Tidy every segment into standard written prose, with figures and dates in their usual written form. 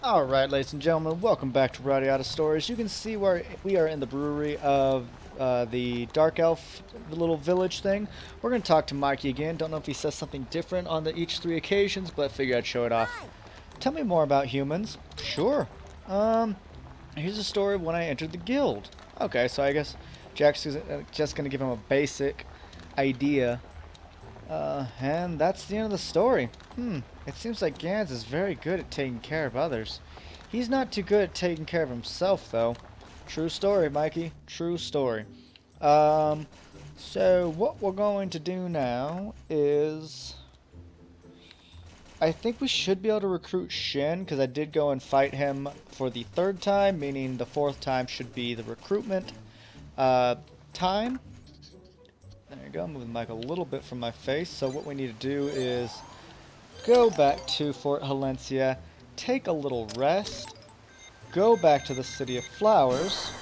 Alright, ladies and gentlemen, welcome back to Radiata Stories. You can see where we are in the brewery of the Dark Elf little village thing. We're going to talk to Mikey again. Don't know if he says something different on each three occasions, but figured I'd show it off. Tell me more about humans. Sure. Here's a story of when I entered the guild. Okay, so I guess Jack's just going to give him a basic idea. And that's the end of the story. It seems like Gans is very good at taking care of others. He's not too good at taking care of himself, though. True story, Mikey. True story. So what we're going to do now is... I think we should be able to recruit Shin, because I did go and fight him for the third time, meaning the fourth time should be the recruitment time. There you go, moving the mic a little bit from my face. So what we need to do is go back to Fort Halencia, take a little rest, go back to the City of Flowers,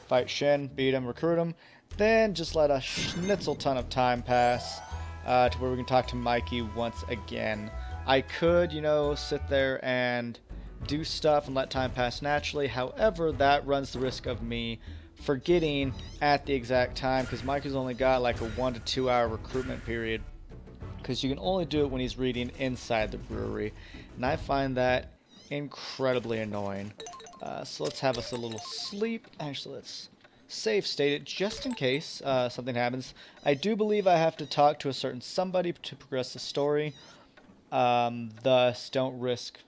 fight Shen, beat him, recruit him, then just let a schnitzel ton of time pass to where we can talk to Mikey once again. I could, sit there and do stuff and let time pass naturally. However, that runs the risk of me forgetting at the exact time, because Mikey's only got like a 1 to 2 hour recruitment period, because you can only do it when he's reading inside the brewery, and I find that incredibly annoying. So let's have us a little sleep. Actually, let's save state it just in case something happens. I do believe I have to talk to a certain somebody to progress the story, thus don't risk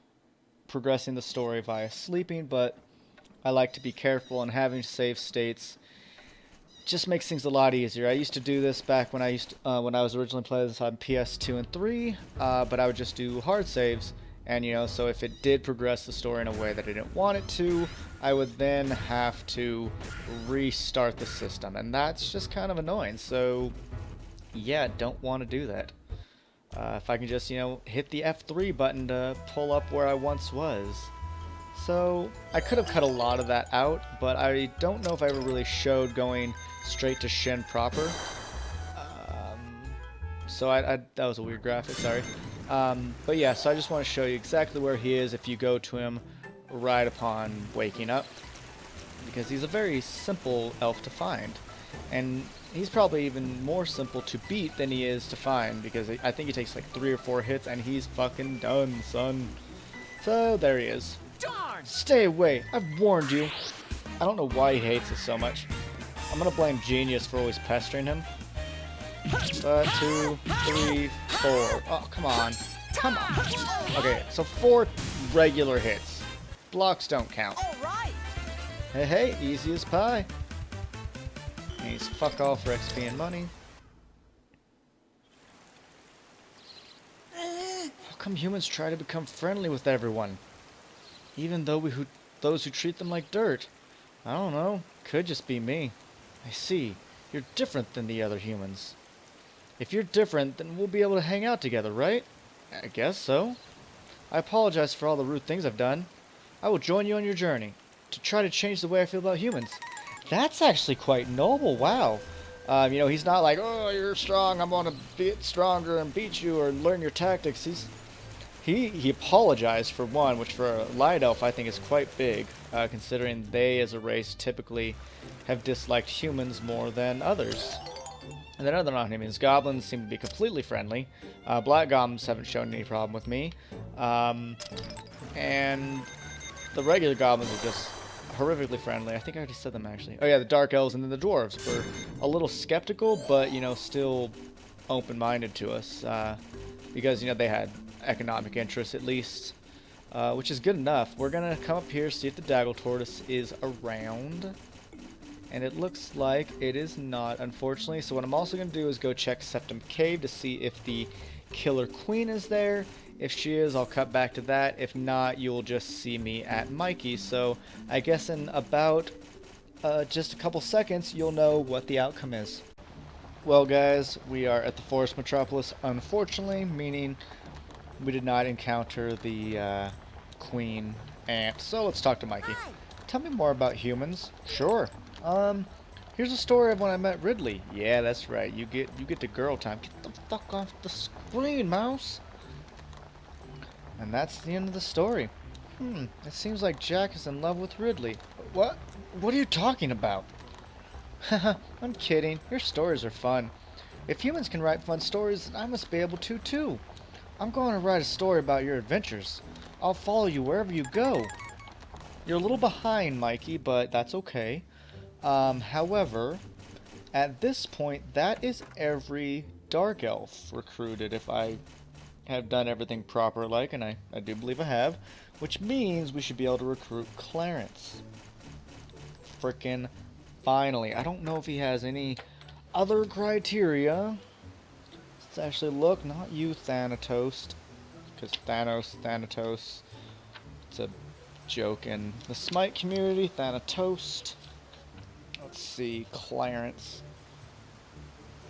progressing the story via sleeping, but I like to be careful, and having save states just makes things a lot easier. I used to do this back when I was originally playing this on PS2 and 3, but I would just do hard saves, and so if it did progress the story in a way that I didn't want it to, I would then have to restart the system, and that's just kind of annoying. So yeah, don't want to do that. If I can just hit the F3 button to pull up where I once was. So I could have cut a lot of that out, but I don't know if I ever really showed going straight to Shen proper. So that was a weird graphic, sorry. But yeah, so I just want to show you exactly where he is if you go to him right upon waking up, because he's a very simple elf to find, and he's probably even more simple to beat than he is to find, because I think he takes like 3 or 4 hits and he's fucking done, son. So there he is. Darn! Stay away! I've warned you! I don't know why he hates us so much. I'm gonna blame Genius for always pestering him. 2, 3, 4. Oh, come on. Come on. Okay, so 4 regular hits. Blocks don't count. Alright! Hey, easy as pie. He's fuck all for XP and money. How come humans try to become friendly with everyone? Even though those who treat them like dirt. I don't know. Could just be me. I see. You're different than the other humans. If you're different, then we'll be able to hang out together, right? I guess so. I apologize for all the rude things I've done. I will join you on your journey to try to change the way I feel about humans. That's actually quite noble. Wow. He's not like, oh, you're strong, I'm gonna get stronger and beat you or learn your tactics. He apologized for one, which for a light elf I think is quite big, considering they as a race typically have disliked humans more than others. And then other non-humans, goblins seem to be completely friendly. Black goblins haven't shown any problem with me. And the regular goblins are just horrifically friendly. I think I already said them actually. Oh yeah, the dark elves and then the dwarves were a little skeptical, but still open-minded to us, because they had economic interests at least, which is good enough. We're gonna come up here, see if the Daggle Tortoise is around, and it looks like it is not, unfortunately. So what I'm also gonna do is go check Septum Cave to see if the Killer Queen is there. If she is, I'll cut back to that. If not, you'll just see me at Mikey. So I guess in about just a couple seconds, you'll know what the outcome is. Well guys, we are at the Forest Metropolis, unfortunately, meaning we did not encounter the Queen Ant. So let's talk to Mikey. Tell me more about humans. Sure. Here's a story of when I met Ridley. Yeah, that's right. You get to girl time. Get the fuck off the screen, mouse. And that's the end of the story. It seems like Jack is in love with Ridley. What? What are you talking about? Haha, I'm kidding. Your stories are fun. If humans can write fun stories, then I must be able to too. I'm going to write a story about your adventures. I'll follow you wherever you go. You're a little behind, Mikey, but that's okay. However, at this point, that is every Dark Elf recruited, if I have done everything proper like, and I do believe I have, which means we should be able to recruit Clarence. Frickin' finally. I don't know if he has any other criteria. Let's actually look. Not you, Thanatos, because Thanatos, it's a joke in the Smite community. Thanatos. Let's see, Clarence.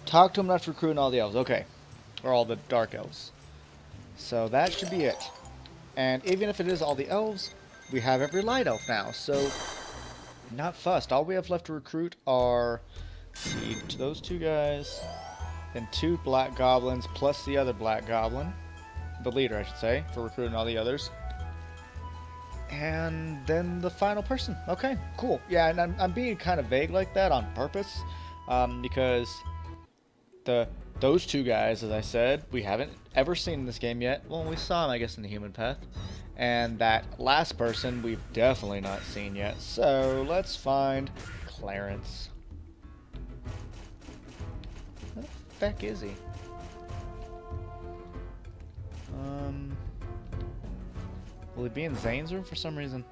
Talk to him after recruiting all the elves. Okay. Or all the dark elves. So that should be it. And even if it is all the elves, we have every light elf now. So, not fussed. All we have left to recruit are, let's see, those two guys, then 2 black goblins plus the other black goblin. The leader, I should say, for recruiting all the others. And then the final person. Okay, cool. Yeah, and I'm being kind of vague like that on purpose, because those 2 guys, as I said, we haven't ever seen in this game yet. Well, we saw them, I guess, in the human path. And that last person we've definitely not seen yet. So let's find Clarence. Where the heck is he? Will he be in Zane's room for some reason?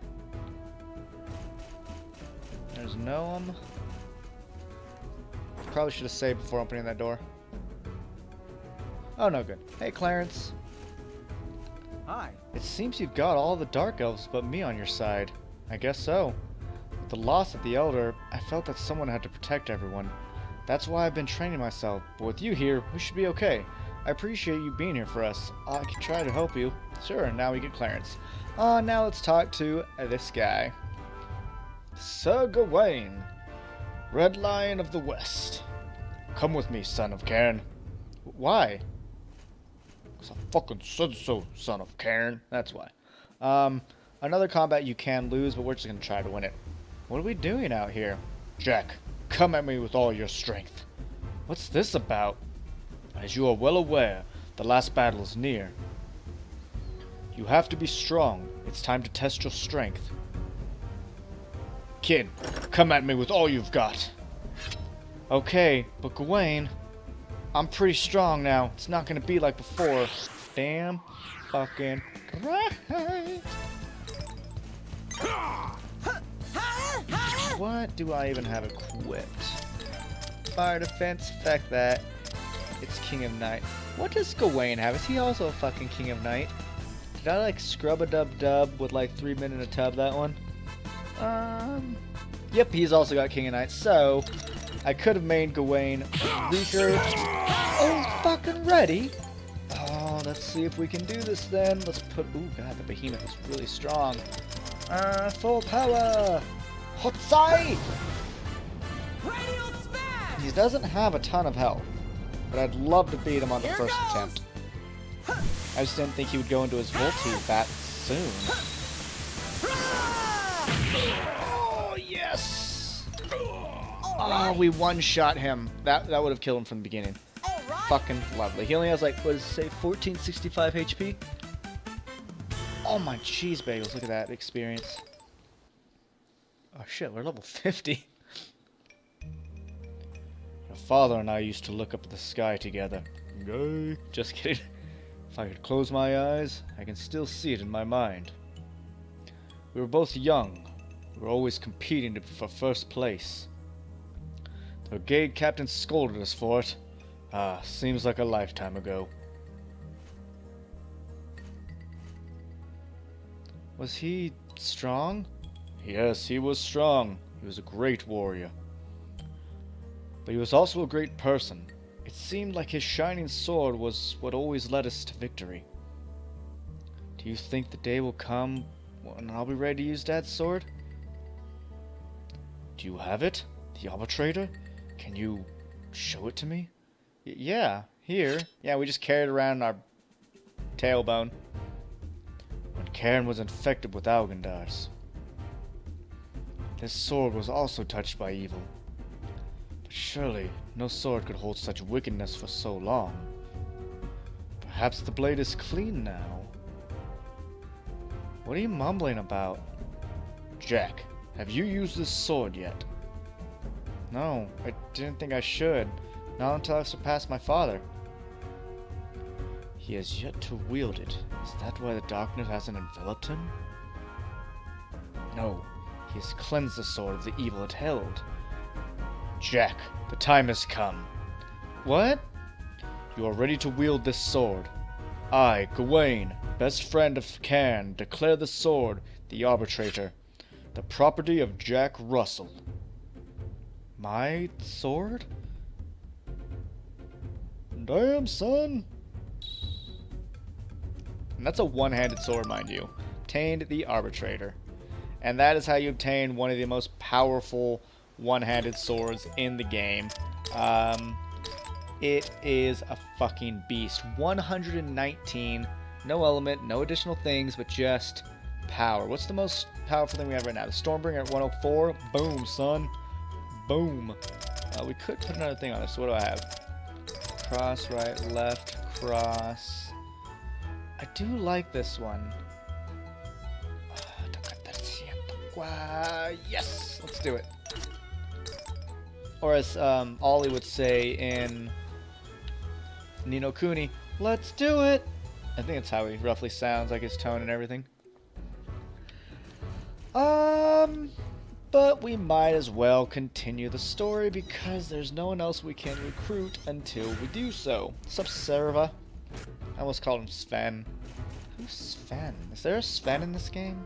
There's Noam. Probably should have saved before opening that door. Oh, no good. Hey, Clarence. Hi. It seems you've got all the Dark Elves but me on your side. I guess so. With the loss of the Elder, I felt that someone had to protect everyone. That's why I've been training myself, but with you here, we should be okay. I appreciate you being here for us. I can try to help you. Sure, now we get Clarence. Now let's talk to this guy. Sir Gawain, Red Lion of the West. Come with me, son of Cairn. Why? 'Cause I fucking said so, son of Cairn. That's why. Another combat you can lose, but we're just gonna try to win it. What are we doing out here? Jack, come at me with all your strength. What's this about? As you are well aware, the last battle is near. You have to be strong. It's time to test your strength. Kid, come at me with all you've got. Okay, but Gawain, I'm pretty strong now. It's not gonna be like before. Damn fucking right. What do I even have equipped? Fire defense, feck that. It's King of Night. What does Gawain have? Is he also a fucking King of Night? Did I like scrub a dub with like 3 men in a tub that one? Yep, he's also got King of Night. So I could have made Gawain weaker. Oh, fucking ready. Oh, let's see if we can do this then. Let's put. Ooh, god, the behemoth is really strong. Full power. Hotsai! He doesn't have a ton of health, but I'd love to beat him on the first attempt. I just didn't think he would go into his Volti that soon. Oh, yes! Oh, we one-shot him. That would have killed him from the beginning. Fucking lovely. He only has like, what does it say, 1465 HP? Oh my cheese bagels, look at that experience. Oh shit, we're level 50. Your father and I used to look up at the sky together. Gay. Just kidding. If I could close my eyes, I can still see it in my mind. We were both young. We were always competing for first place. The brigade captain scolded us for it. Seems like a lifetime ago. Was he strong? Yes, he was strong. He was a great warrior. But he was also a great person. It seemed like his shining sword was what always led us to victory. Do you think the day will come when I'll be ready to use Dad's sword? Do you have it? The Arbitrator? Can you show it to me? Yeah, here. Yeah, we just carried it around in our tailbone. When Cairn was infected with Algandars. This sword was also touched by evil. But surely, no sword could hold such wickedness for so long. Perhaps the blade is clean now. What are you mumbling about? Jack, have you used this sword yet? No, I didn't think I should. Not until I surpassed my father. He has yet to wield it. Is that why the darkness hasn't enveloped him? No, he has cleansed the sword of the evil it held. Jack, the time has come. What? You are ready to wield this sword. I, Gawain, best friend of Cairn, declare the sword, the Arbitrator, the property of Jack Russell. My sword? Damn, son. And that's a one-handed sword, mind you. Obtained the Arbitrator. And that is how you obtain one of the most powerful one-handed swords in the game. It is a fucking beast. 119, no element, no additional things, but just power. What's the most powerful thing we have right now? The Stormbringer at 104. Boom, son. Boom. We could put another thing on this. So what do I have? Cross, right, left, cross. I do like this one. Yes! Let's do it. Or as Ollie would say in Ni no Kuni, let's do it! I think that's how he roughly sounds, like his tone and everything. But we might as well continue the story because there's no one else we can recruit until we do so. What's up, Serva? I almost called him Sven. Who's Sven? Is there a Sven in this game?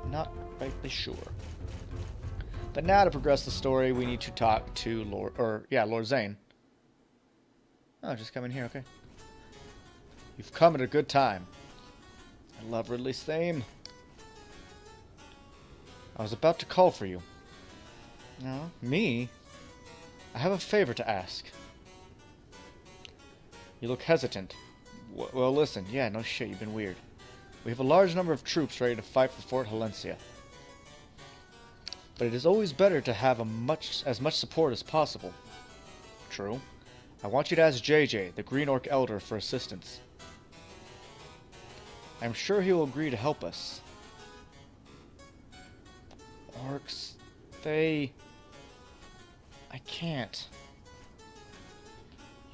Not rightly sure. But now to progress the story, we need to talk to Lord Zane. Oh, just come in here, okay. You've come at a good time. I love Ridley's theme. I was about to call for you. No, me? I have a favor to ask. You look hesitant. Well, listen. Yeah, no shit, you've been weird. We have a large number of troops ready to fight for Fort Halencia. But it is always better to have as much support as possible. True. I want you to ask JJ, the Green Orc Elder, for assistance. I'm sure he will agree to help us. Orcs, I can't.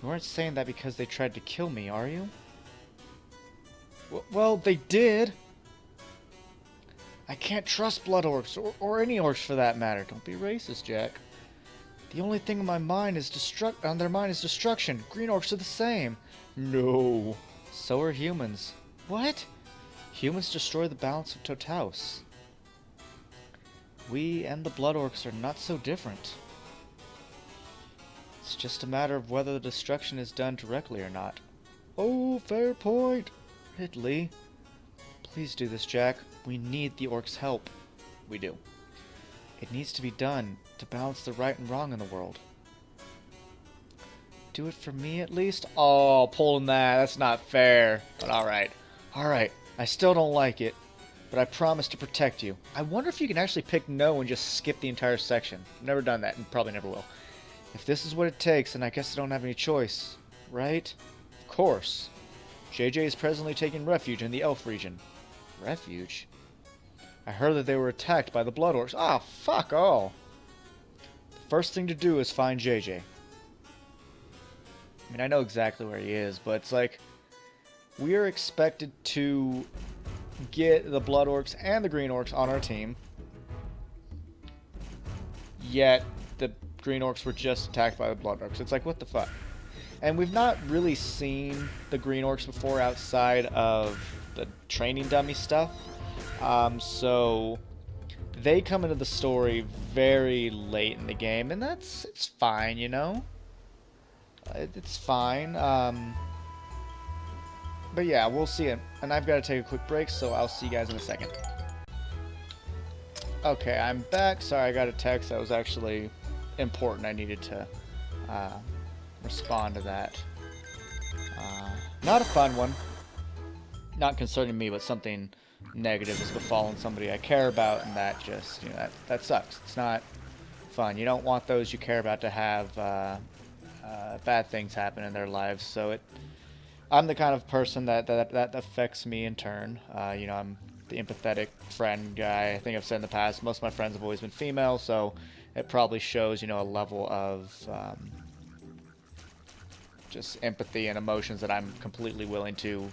You aren't saying that because they tried to kill me, are you? Well, they did. I can't trust blood orcs, or any orcs for that matter. Don't be racist, Jack. The only thing on their mind is destruction. Green orcs are the same. No. So are humans. What? Humans destroy the balance of Totaus. We and the blood orcs are not so different. It's just a matter of whether the destruction is done directly or not. Oh, fair point. Ridley. Please do this, Jack. We need the orcs' help. We do. It needs to be done to balance the right and wrong in the world. Do it for me, at least? Oh, pulling that. That's not fair. But alright. Alright. I still don't like it. But I promise to protect you. I wonder if you can actually pick no and just skip the entire section. Never done that, and probably never will. If this is what it takes, then I guess I don't have any choice. Right? Of course. JJ is presently taking refuge in the Elf region. Refuge? I heard that they were attacked by the Blood Orcs. Ah, fuck all. The first thing to do is find JJ. I mean, I know exactly where he is, but it's like... we are expected to get the Blood Orcs and the Green Orcs on our team. Yet, the Green Orcs were just attacked by the Blood Orcs. It's like, what the fuck? And we've not really seen the Green Orcs before outside of the training dummy stuff. So they come into the story very late in the game, and it's fine, you know? It's fine. But yeah, we'll see it. And I've got to take a quick break, so I'll see you guys in a second. Okay, I'm back. Sorry, I got a text that was actually important. I needed to respond to that. Not a fun one. not concerning me, but something negative has befallen somebody I care about, and that just, that sucks. It's not fun. You don't want those you care about to have bad things happen in their lives. So I'm the kind of person that affects me in turn. I'm the empathetic friend guy. I think I've said in the past, most of my friends have always been female, so it probably shows, a level of just empathy and emotions that I'm completely willing to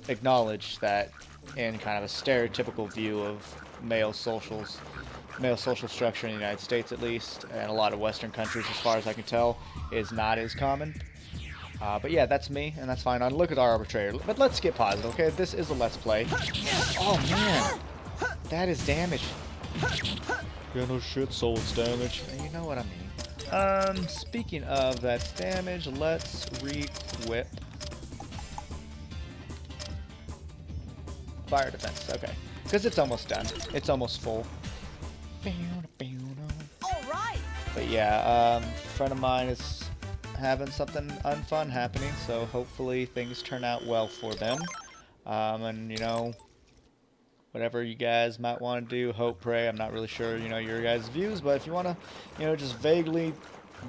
acknowledge that in kind of a stereotypical view of male social structure in the United States, at least, and a lot of Western countries, as far as I can tell, is not as common. But yeah, that's me, and that's fine. I'll look at our arbitrator. But let's get positive, okay? This is a let's play. Oh, man. That is damage. Yeah, no shit, so it's damage. You know what I mean. Speaking of that's damage, let's re-equip fire defense. Okay. Because it's almost done. It's almost full. Alright! But yeah, friend of mine is having something unfun happening, so hopefully things turn out well for them. And whatever you guys might want to do, hope, pray. I'm not really sure, your guys' views, but if you want to, just vaguely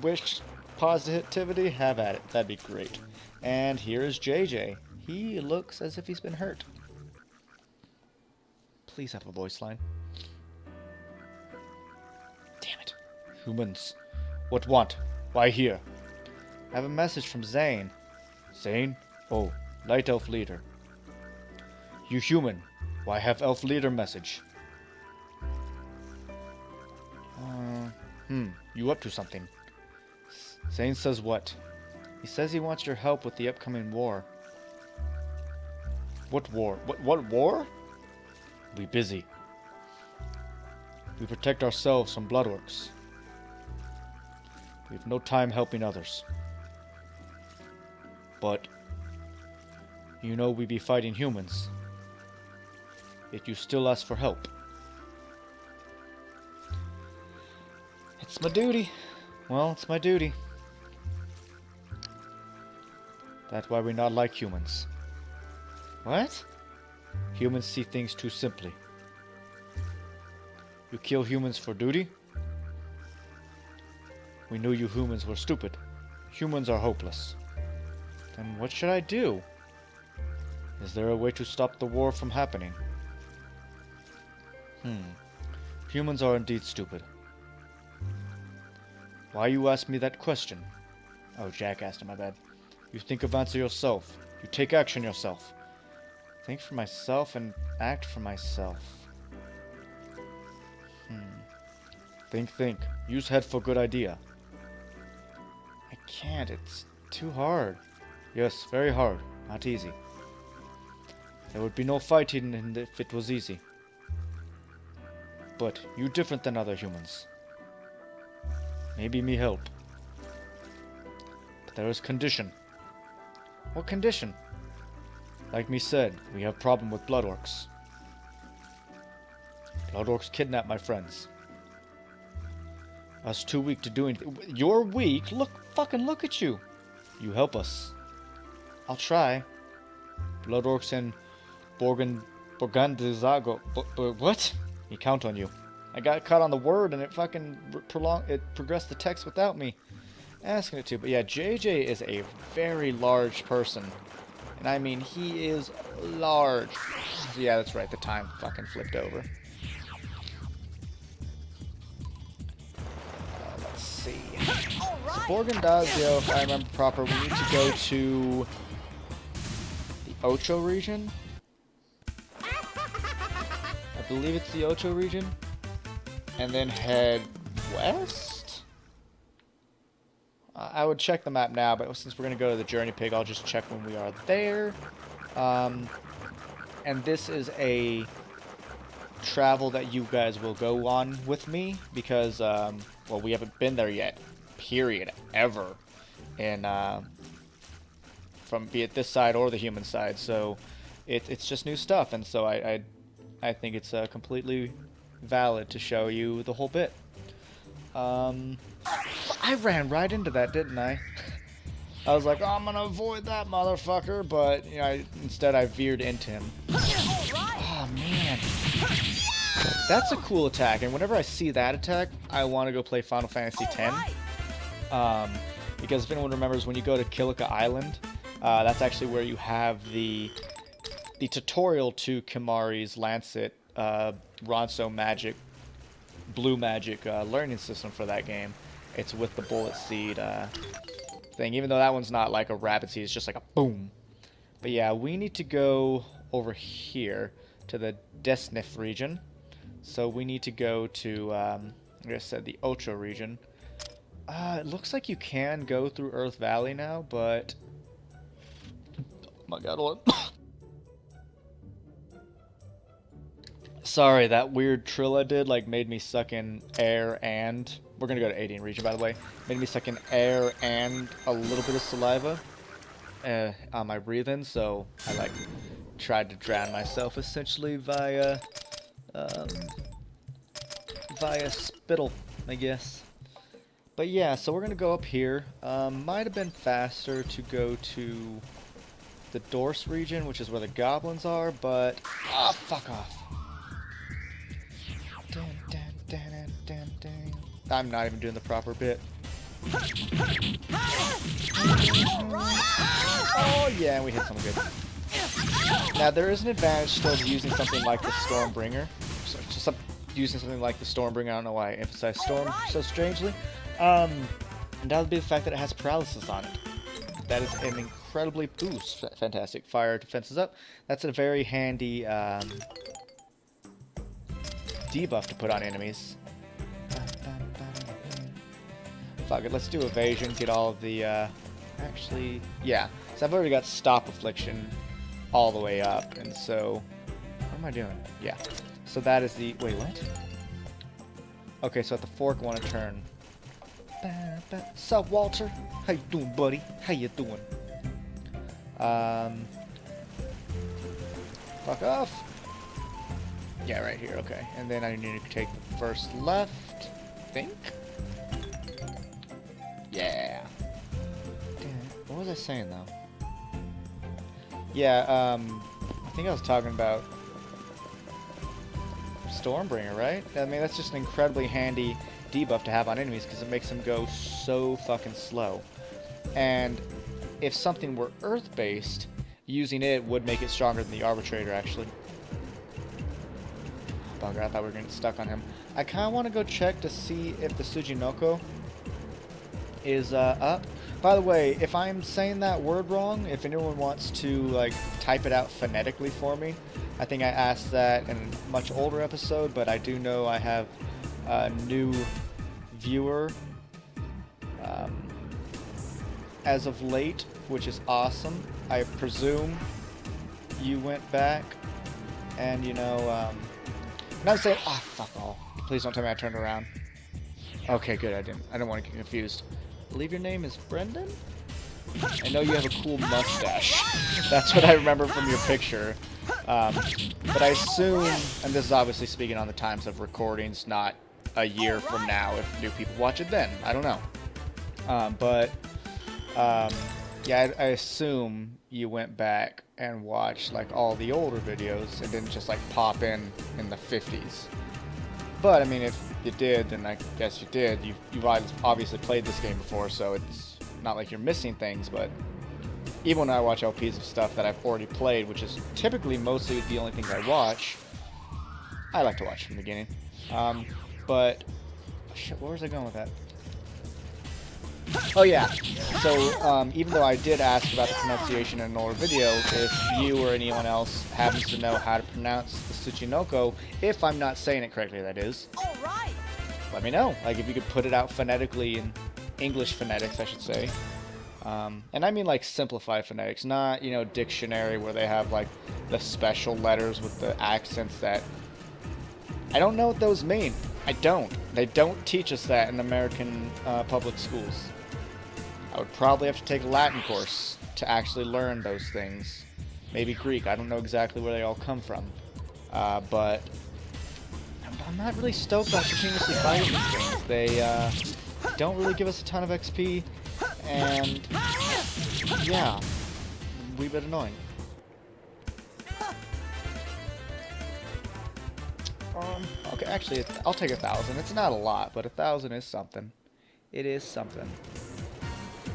wish positivity, have at it. That'd be great. And here is JJ. He looks as if he's been hurt. Please have a voice line. Damn it. Humans. What want? Why here? I have a message from Zane. Zane? Oh, Light Elf Leader. You human. Why have Elf Leader message? You up to something? Zane says what? He says he wants your help with the upcoming war. What war? What war? We busy. We protect ourselves from bloodworks. We have no time helping others. But, we be fighting humans. Yet you still ask for help. It's my duty. Well, it's my duty. That's why we not like humans. What? Humans see things too simply. You kill humans for duty? We knew you humans were stupid. Humans are hopeless. Then what should I do? Is there a way to stop the war from happening? Humans are indeed stupid. Why you ask me that question? Oh, Jack asked him, my bad. You think of answer yourself. You take action yourself. Think for myself and act for myself. Think. Use head for good idea. I can't. It's too hard. Yes, very hard. Not easy. There would be no fighting if it was easy. But you different than other humans. Maybe me help. But there is condition. What condition? Like me said, we have problem with bloodworks. Bloodworks kidnap my friends. Us too weak to do anything. You're weak? Fucking look at you. You help us. I'll try. Bloodworks and Borgandizago. What? We count on you. I got caught on the word and it fucking progressed the text without me asking it to. But yeah, JJ is a very large person. And I mean, he is large. Yeah, that's right. The time fucking flipped over. Let's see. So Borgandazio, if I remember proper, we need to go to the Ocho region. I believe it's the Ocho region. And then head west? I would check the map now, but since we're going to go to the Journey Pig, I'll just check when we are there. And this is a travel that you guys will go on with me, because, well, we haven't been there yet, period, ever, in, from be it this side or the human side, so it's just new stuff, and so I think it's completely valid to show you the whole bit. I ran right into that, didn't I? I was like, oh, I'm gonna avoid that motherfucker, but you know, instead I veered into him. Oh man, that's a cool attack. And whenever I see that attack, I want to go play Final Fantasy X. Because if anyone remembers, when you go to Kilika Island, that's actually where you have the tutorial to Kimari's Lancet, Ronso Magic, Blue Magic learning system for that game. It's with the Bullet Seed thing, even though that one's not like a rapid seed, it's just like a boom. But yeah, we need to go over here to the Desnif region. So we need to go to, like I said, the Ocho region. It looks like you can go through Earth Valley now, but... Oh my god, hold on. Sorry, that weird trill I did, like, made me suck in air and... We're gonna go to 18 region, by the way. Made me suck in air and a little bit of saliva on my breathing, so I, like, tried to drown myself, essentially, via spittle, I guess. But yeah, so we're gonna go up here. Might have been faster to go to the Dorse region, which is where the goblins are, but... Ah, fuck off. Dun, dun, dun, dun, dun, dun. I'm not even doing the proper bit. Oh yeah, and we hit someone good. Now there is an advantage still to using something like the Stormbringer. Using something like the Stormbringer, I don't know why I emphasize Storm so strangely. And that would be the fact that it has paralysis on it. That is an incredibly... Ooh, fantastic. Fire defense is up. That's a very handy debuff to put on enemies. Fuck it, let's do evasion, get all of the, actually, yeah. So I've already got stop affliction all the way up, and so, what am I doing? Yeah. So that is the, wait, what? Okay, so at the fork I want to turn. Sup, Walter? How you doing, buddy? How you doing? Fuck off. Yeah, right here, okay. And then I need to take the first left, I think. Yeah. Damn, what was I saying, though? Yeah, I think I was talking about Stormbringer, right? I mean, that's just an incredibly handy debuff to have on enemies because it makes them go so fucking slow. And if something were Earth-based, using it would make it stronger than the Arbitrator, actually. Bugger, I thought we were getting stuck on him. I kind of want to go check to see if the Tsujinoko is up. By the way, if I'm saying that word wrong, if anyone wants to like type it out phonetically for me, I think I asked that in a much older episode, but I do know I have a new viewer as of late, which is awesome. I presume you went back and, you know, not saying, ah, fuck all. Please don't tell me I turned around. Okay, good, I don't want to get confused. I believe your name is Brendan? I know you have a cool mustache. That's what I remember from your picture. But I assume, and this is obviously speaking on the times of recordings, not a year from now if new people watch it then. I don't know. Yeah, I assume you went back and watched like all the older videos and didn't just like pop in the 50s. But I mean, if you did, then I guess you did. You've obviously played this game before, so it's not like you're missing things. But even when I watch LPs of stuff that I've already played, which is typically mostly the only things I watch, I like to watch from the beginning. But shit, where was I going with that? Oh yeah, so even though I did ask about the pronunciation in an older video, if you or anyone else happens to know how to pronounce the Tsuchinoko, if I'm not saying it correctly, that is, let me know. Like if you could put it out phonetically in English phonetics, I should say. And I mean like simplified phonetics, not, you know, dictionary where they have like the special letters with the accents that... I don't know what those mean. I don't. They don't teach us that in American public schools. I would probably have to take a Latin course to actually learn those things. Maybe Greek. I don't know exactly where they all come from. But I'm not really stoked on continuously fighting these things. They don't really give us a ton of XP, and Yeah, wee bit annoying. Okay, actually, I'll take 1,000. It's not a lot, but 1,000 is something. It is something.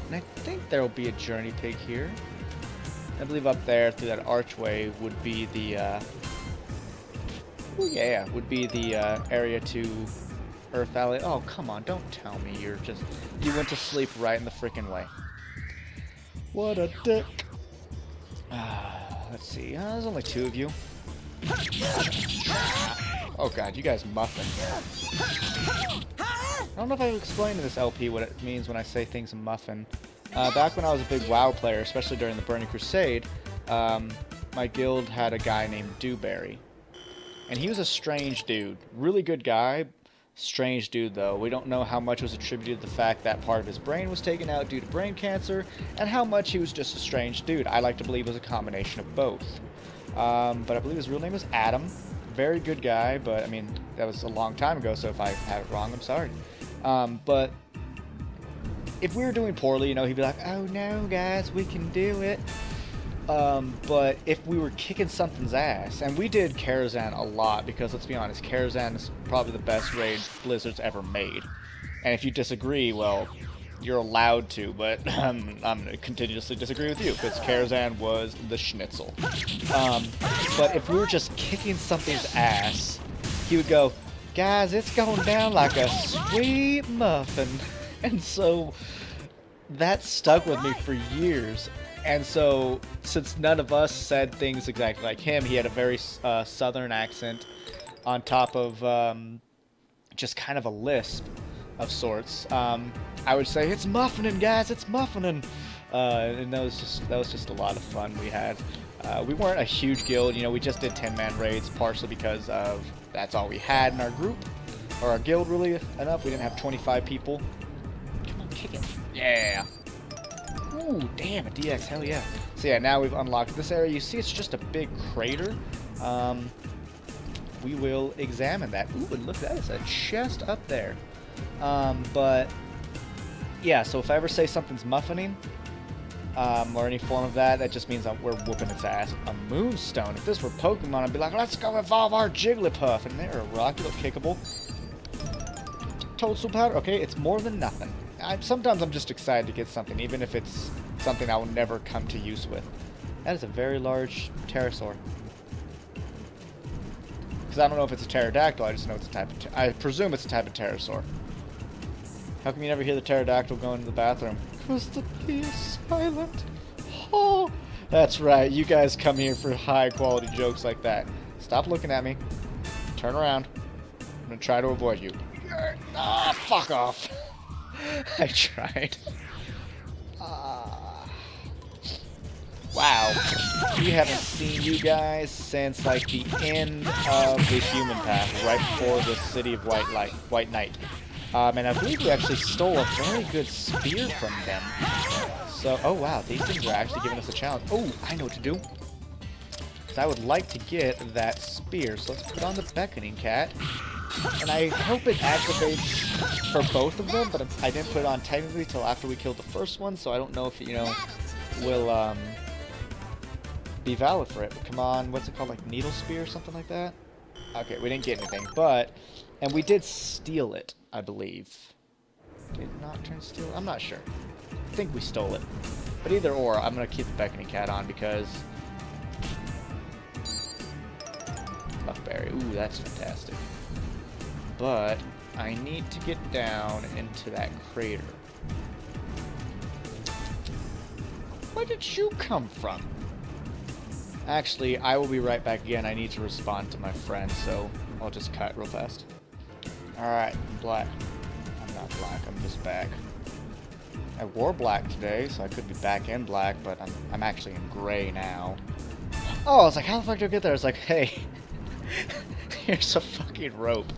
And I think there will be a journey pig here. I believe up there through that archway would be the, oh yeah, would be the area to Earth Valley. Oh, come on, don't tell me you went to sleep right in the freaking way. What a dick. Let's see, there's only 2 of you. Oh god, you guys muffin. I don't know if I've explained in this LP what it means when I say things muffin. Back when I was a big WoW player, especially during the Burning Crusade, my guild had a guy named Dewberry. And he was a strange dude. Really good guy. Strange dude, though. We don't know how much was attributed to the fact that part of his brain was taken out due to brain cancer, and how much he was just a strange dude. I like to believe it was a combination of both. But I believe his real name was Adam. Very good guy, but, I mean, that was a long time ago, so if I have it wrong, I'm sorry. But if we were doing poorly, you know, he'd be like, oh no, guys, we can do it. But if we were kicking something's ass, and we did Cairn a lot, because let's be honest, Cairn is probably the best raid Blizzard's ever made. And if you disagree, well, you're allowed to, but I'm going to continuously disagree with you, because Cairn was the schnitzel. But if we were just kicking something's ass, he would go, guys, it's going down like a sweet muffin. And so that stuck with me for years. And so, since none of us said things exactly like him, he had a very southern accent on top of just kind of a lisp of sorts. I would say, it's muffining, guys, it's muffining. And that was just a lot of fun we had. We weren't a huge guild, you know, we just did 10-man raids, partially because of that's all we had in our group, or our guild really enough. We didn't have 25 people. Come on, kick it. Yeah. Ooh, damn, a DX, hell yeah. So yeah, now we've unlocked this area. You see it's just a big crater. We will examine that. Ooh, and look, that is a chest up there. But, yeah, so if I ever say something's muffining, or any form of that, that just means that we're whooping its ass. A moonstone. If this were Pokemon, I'd be like, let's go evolve our Jigglypuff. And they're a rock, you look kickable. Toadstool powder, okay, it's more than nothing. Sometimes I'm just excited to get something, even if it's something I will never come to use with. That is a very large pterosaur. Because I don't know if it's a pterodactyl, I just know it's a type of... I presume it's a type of pterosaur. How come you never hear the pterodactyl go into the bathroom? Because the pee is silent. Oh, that's right, you guys come here for high-quality jokes like that. Stop looking at me. Turn around. I'm going to try to avoid you. Ah, fuck off. I tried. Wow. We haven't seen you guys since, like, the end of the human path, right before the City of White Knight. And I believe we actually stole a very good spear from them. So, oh wow, these things are actually giving us a challenge. Oh, I know what to do. So I would like to get that spear, so let's put on the beckoning cat. And I hope it activates for both of them, but I didn't put it on technically till after we killed the first one, so I don't know if it, you know, will be valid for it. But come on, what's it called, like needle spear or something like that? Okay, we didn't get anything, but, and we did steal it, I believe. Did not turn steal? I'm not sure. I think we stole it. But either or, I'm going to keep the beckoning cat on because... Buckberry, ooh, that's fantastic. But I need to get down into that crater. Where did you come from? Actually, I will be right back again. I need to respond to my friend, so I'll just cut real fast. Alright, black. I'm not black, I'm just back. I wore black today, so I could be back in black, but I'm actually in gray now. Oh, I was like, how the fuck do I get there? I was like, hey, here's a fucking rope.